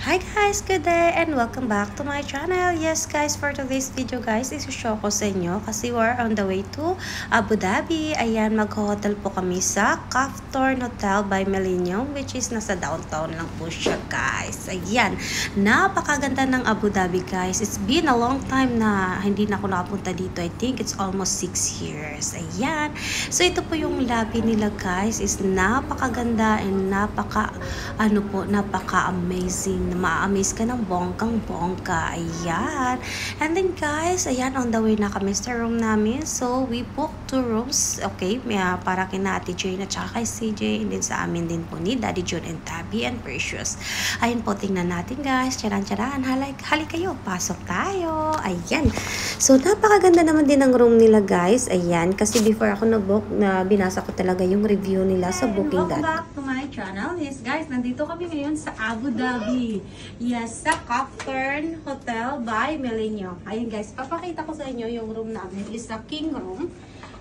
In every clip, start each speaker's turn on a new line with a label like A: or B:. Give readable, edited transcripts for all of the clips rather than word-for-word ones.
A: Hi guys, good day and welcome back to my channel. Yes guys, for today's video guys, isushow ko sa inyo kasi we're on the way to Abu Dhabi. Ayan, mag-hotel po kami sa Kaftorn Hotel by Millennium, which is nasa downtown lang po siya guys. Ayan, napakaganda ng Abu Dhabi guys. It's been a long time na hindi na ako nakapunta dito. I think it's almost 6 years. Ayan, so ito po yung lobby nila guys. Is napakaganda and napaka-amazing. Ma-amaze ka ng bonggang-bongga. Ayan. And then guys, ayan, on the way na kami sa room namin. So, we booked 2 rooms. Okay, para kina Ate Jane at saka kay CJ. And then sa amin din po ni Daddy John and Tabby and Precious. Ayan po, tingnan natin guys. Charan-charan. Halik kayo. Pasok tayo. Ayan. So, napakaganda naman din ng room nila guys. Ayan. Kasi before ako nag-book, binasa ko talaga yung review nila sa Booking.com.
B: Welcome back to my channel. Yes guys, nandito kami ngayon sa Abu Dhabi. Yes, sa Kaftorn Hotel by Millennium. Ayun guys, papakita ko sa inyo yung room namin is a king room.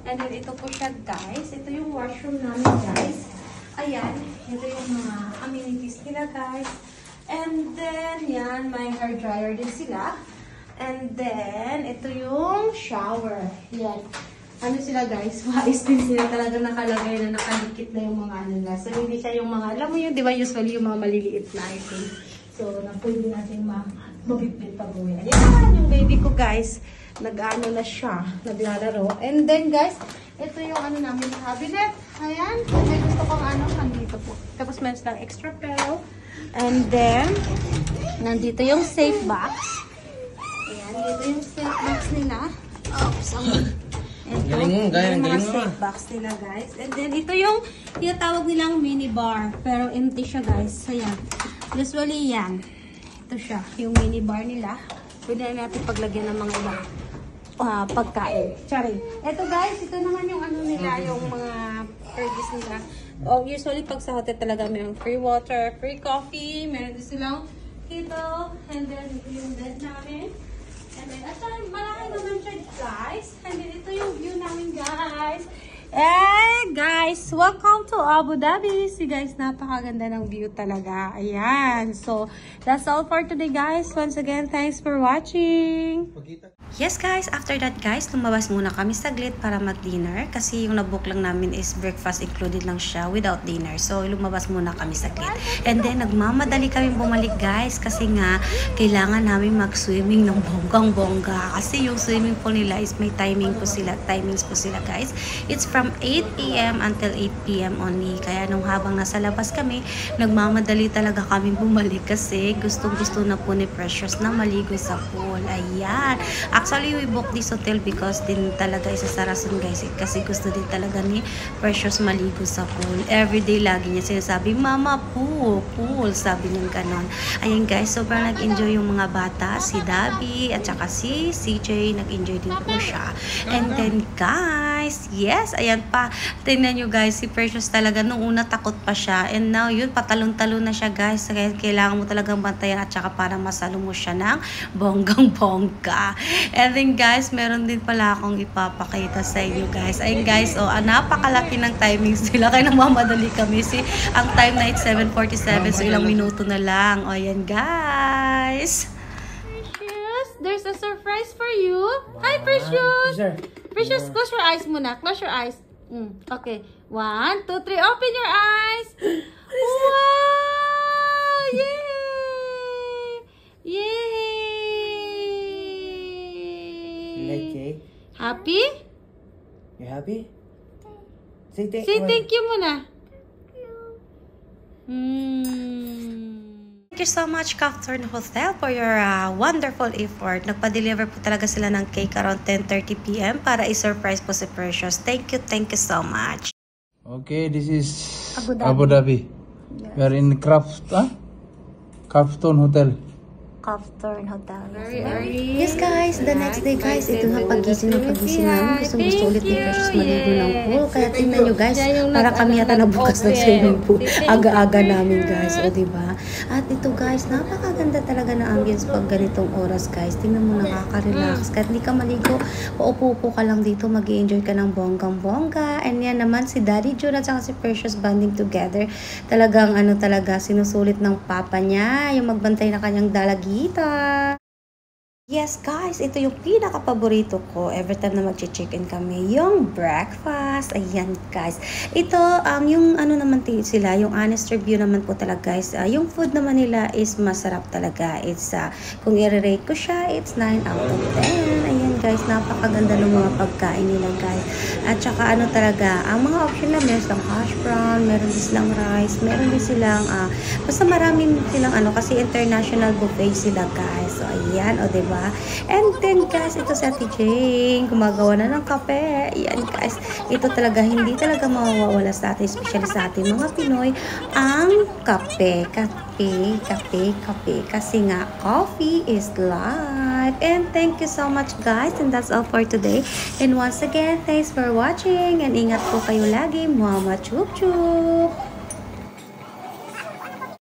B: And then ito po siya guys. Ito yung washroom namin guys. Ayan, ito yung mga amenities nila guys. And then, yan, may hair dryer din sila. And then, ito yung shower. Yan. Ano sila guys, wais din sila talaga nakalagay na nakadikit na yung mga ano nila. So, hindi siya yung mga, alam mo yun, di ba usually yung mga maliliit na item. So, na pwede natin mabitbit pa buhay. Ayan, yung baby ko guys, nag-ano na siya, naglalaro. And then guys, ito yung ano namin cabinet. Ayan, may gusto kong ano, nandito po. Tapos meron silang extra pillow. And then, nandito yung safe box. Ayan, dito yung safe box nila. Oops, ito, yung mga safe box nila guys. And then, ito yung tinatawag nilang mini bar. Pero empty siya guys. Ayan. Usually yan. Ito siya. Yung mini bar nila. Pwede na natin paglagyan ng mga ibang pagkain. Charing. Ito guys, ito naman yung ano nila. Yung mga service nila. Usually pag sa hotel talaga mayroong free water, free coffee. Meron din silang keto. And then yung bed namin. And then, at malaki naman siya, guys. And then, ito yung view namin, guys. Eh, guys, welcome to Abu Dhabi. See, guys, napakaganda ng view talaga. Ayan. So, that's all for today, guys. Once again, thanks for watching.
A: Yes guys, after that guys, lumabas muna kami saglit para mag-dinner. Kasi yung nabook lang namin is breakfast included lang siya without dinner. So, lumabas muna kami saglit. And then, nagmamadali kami bumalik guys. Kasi nga, kailangan namin mag-swimming ng bonggang-bongga. Kasi yung swimming pool nila is may timings po sila guys. It's from 8 p.m. until 8 p.m. only. Kaya nung habang nasa labas kami, nagmamadali talaga kami bumalik kasi gustong-gusto na po ni Precious na maligo sa pool. Ayan. Actually, we booked this hotel because din talaga isa sa rason guys. Kasi gusto din talaga ni Precious maligo sa pool. Everyday lagi niya sinasabi, Mama, pool. Sabi niya ganon. Ayan guys, sobrang nag-enjoy yung mga bata. Si Dabi at saka si CJ, nag-enjoy din po siya. And then guys, yes, ayan pa. Tingnan nyo guys, si Precious talaga nung una takot pa siya. And now yun, patalon-talon na siya guys. Kaya kailangan mo talagang bantayan at saka para masalo mo siya ng bonggang-bongga. And then guys, meron din pala akong ipapakita sa inyo guys. Ayun guys, napakalaki ng timings nila. Kaya namamadali kami. Ang time na it's 7:47. So ilang minuto na lang. O ayan guys.
B: Precious, there's a surprise for you. Hi Precious. Precious, close your eyes muna. Close your eyes. Okay. 1, 2, 3. Open your eyes. Wow! Yay! Yay!
C: You like cake?
B: Happy?
C: You happy? Say thank
B: you. Say thank you muna.
A: Thank you so much Kaftorn Hotel for your wonderful effort. Nagpa-deliver po talaga sila ng cake around 10:30 p.m. para i-surprise po si Precious. Thank you so much.
C: Okay, this is
B: Abu Dhabi.
C: Abu Dhabi.
B: Yes.
C: We are in Kaftorn Hotel.
A: Copthorne Hotel.
B: Very
A: Yes guys, the next day guys, ito nga pagising namin. Gusto ulit ni Precious maligo ng pool. Kaya tingnan nyo guys, para kami yata nabukas ng swimming pool. Aga-aga namin guys, o diba? At ito guys, napakaganda talaga ng ambience pag ganitong oras guys. Tingnan mo, nakaka-relax. Kahit hindi ka maligo, paupo-upo ka lang dito, mag-i-enjoy ka ng bonggang-bongga. And yan naman si Daddy June at saka si Precious bonding together. Talagang talaga, sinusulit ng papa niya, yung magbantay na kanyang dalagita. Yes guys, ito yung pinaka-paborito ko every time na mag-check-in kami, yung breakfast. Ayan guys, ito yung naman sila, yung honest review naman po talaga guys, yung food naman nila is masarap talaga. It's kung i-rate ko siya, it's 9 out of 10. Ayan guys, napakaganda ng mga pagkain nila guys. At saka talaga, ang mga option na meron silang hash brown, meron din silang rice, meron din silang basta maraming silang kasi international buffet sila guys. So ayan, o diba? And then guys, ito si Ate Jane, gumagawa na ng kape. Ayan guys, ito talaga, hindi talaga mawawala sa atin, especially sa atin mga Pinoy, ang kape. Kape. Kasi nga, coffee is life. And thank you so much guys. And that's all for today. And once again, thanks for watching. And ingat po kayo lagi. Mama chup chup.